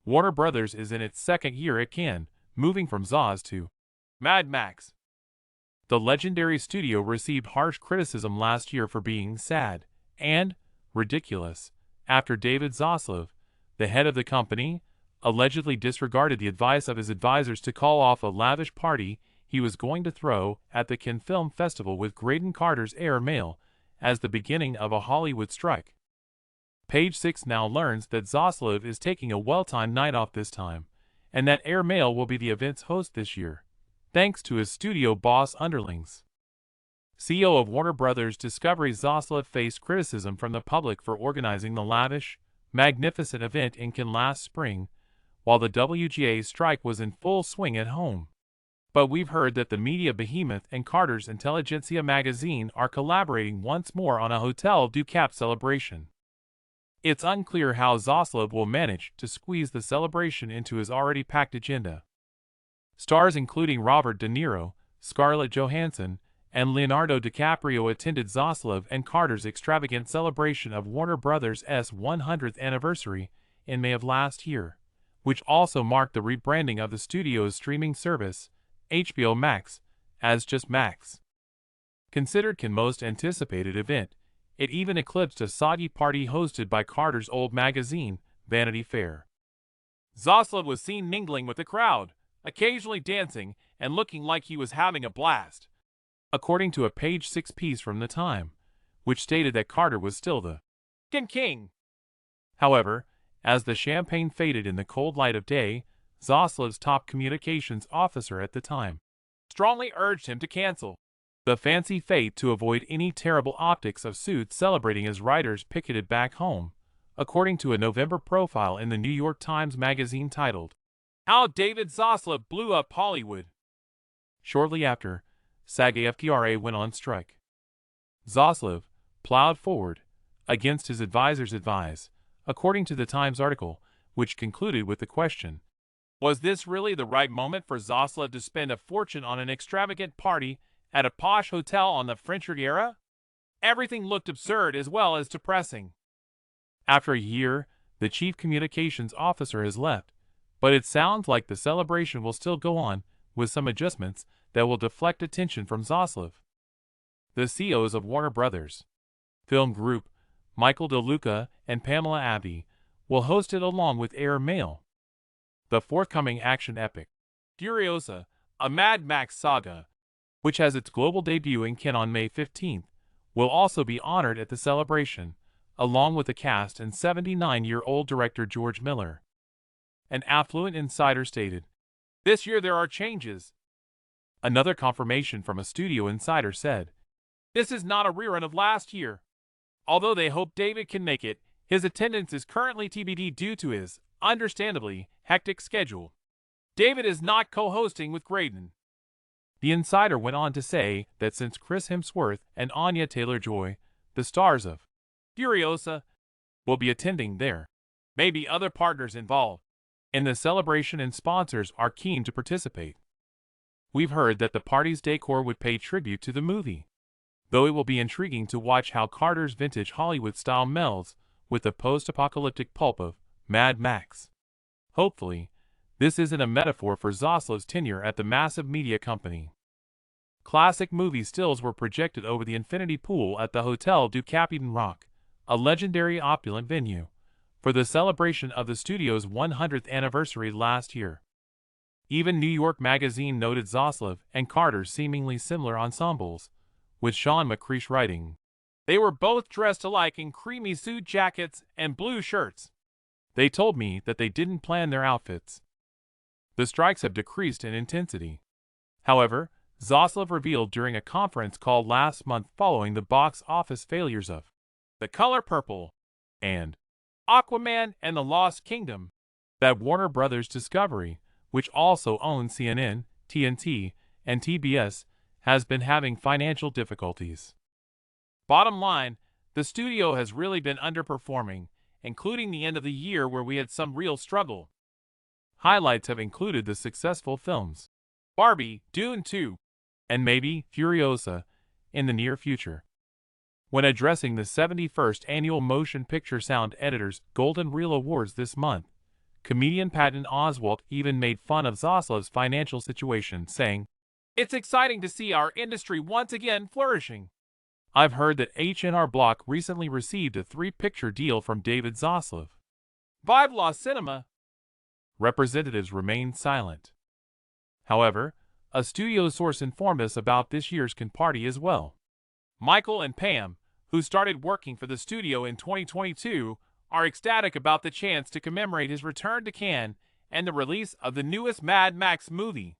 Warner Brothers is in its second year at Cannes, moving from Zaz to Mad Max. The legendary studio received harsh criticism last year for being sad and ridiculous after David Zaslav, the head of the company, allegedly disregarded the advice of his advisors to call off a lavish party he was going to throw at the Cannes Film Festival with Graydon Carter's Air Mail as the beginning of a Hollywood strike. Page Six now learns that Zaslav is taking a well-timed night off this time, and that Air Mail will be the event's host this year, thanks to his studio boss underlings. CEO of Warner Brothers Discovery Zaslav faced criticism from the public for organizing the lavish, magnificent event in Cannes last spring, while the WGA strike was in full swing at home. But we've heard that the media behemoth and Carter's Intelligentsia magazine are collaborating once more on a Hotel du Cap celebration. It's unclear how Zaslav will manage to squeeze the celebration into his already packed agenda. Stars including Robert De Niro, Scarlett Johansson, and Leonardo DiCaprio attended Zaslav and Carter's extravagant celebration of Warner Brothers' 100th anniversary in May of last year, which also marked the rebranding of the studio's streaming service, HBO Max, as just Max. Considered Cannes' most anticipated event, it even eclipsed a Saudi party hosted by Carter's old magazine, Vanity Fair. Zaslav was seen mingling with the crowd, occasionally dancing and looking like he was having a blast, according to a Page Six piece from the Time, which stated that Carter was still the king. However, as the champagne faded in the cold light of day, Zaslav's top communications officer at the time strongly urged him to cancel the fancy fete to avoid any terrible optics of suits celebrating as writers picketed back home, according to a November profile in the New York Times Magazine titled, "How David Zaslav Blew Up Hollywood." Shortly after, SAG-AFTRA went on strike. Zaslav plowed forward, against his advisors' advice, according to the Times article, which concluded with the question, was this really the right moment for Zaslav to spend a fortune on an extravagant party at a posh hotel on the French Riviera? Everything looked absurd as well as depressing. After a year, the chief communications officer has left, but it sounds like the celebration will still go on, with some adjustments that will deflect attention from Zaslav. The CEOs of Warner Brothers Film Group, Michael De Luca and Pamela Abdy, will host it along with Air Mail. The forthcoming action epic, Furiosa, a Mad Max saga, which has its global debut in Cannes on May 15th, will also be honored at the celebration, along with the cast and 79-year-old director George Miller. An affluent insider stated, "This year there are changes." Another confirmation from a studio insider said, "This is not a rerun of last year. Although they hope David can make it, his attendance is currently TBD due to his, understandably, hectic schedule. David is not co-hosting with Graydon." The insider went on to say that since Chris Hemsworth and Anya Taylor-Joy, the stars of Furiosa, will be attending, there may be other partners involved in the celebration and sponsors are keen to participate. We've heard that the party's decor would pay tribute to the movie, though it will be intriguing to watch how Carter's vintage Hollywood style melds with the post-apocalyptic pulp of Mad Max. Hopefully, this isn't a metaphor for Zaslav's tenure at the massive media company. Classic movie stills were projected over the infinity pool at the Hotel du Cap Eden Rock, a legendary opulent venue, for the celebration of the studio's 100th anniversary last year. Even New York Magazine noted Zaslav and Carter's seemingly similar ensembles, with Sean McCreesh writing, "They were both dressed alike in creamy suit jackets and blue shirts. They told me that they didn't plan their outfits." The strikes have decreased in intensity. However, Zaslav revealed during a conference call last month following the box office failures of The Color Purple and Aquaman and the Lost Kingdom that Warner Brothers Discovery, which also owns CNN, TNT, and TBS, has been having financial difficulties. Bottom line, the studio has really been underperforming, including the end of the year where we had some real struggle. Highlights have included the successful films Barbie, Dune 2, and maybe Furiosa in the near future. When addressing the 71st Annual Motion Picture Sound Editors Golden Reel Awards this month, Comedian Patton Oswalt even made fun of Zaslav's financial situation, saying, "It's exciting to see our industry once again flourishing. I've heard that H&R Block recently received a 3-picture deal from David Zaslav." Vive la cinema! Representatives remained silent. However, a studio source informed us about this year's Cannes party as well. Michael and Pam, who started working for the studio in 2022, are ecstatic about the chance to commemorate his return to Cannes and the release of the newest Mad Max movie.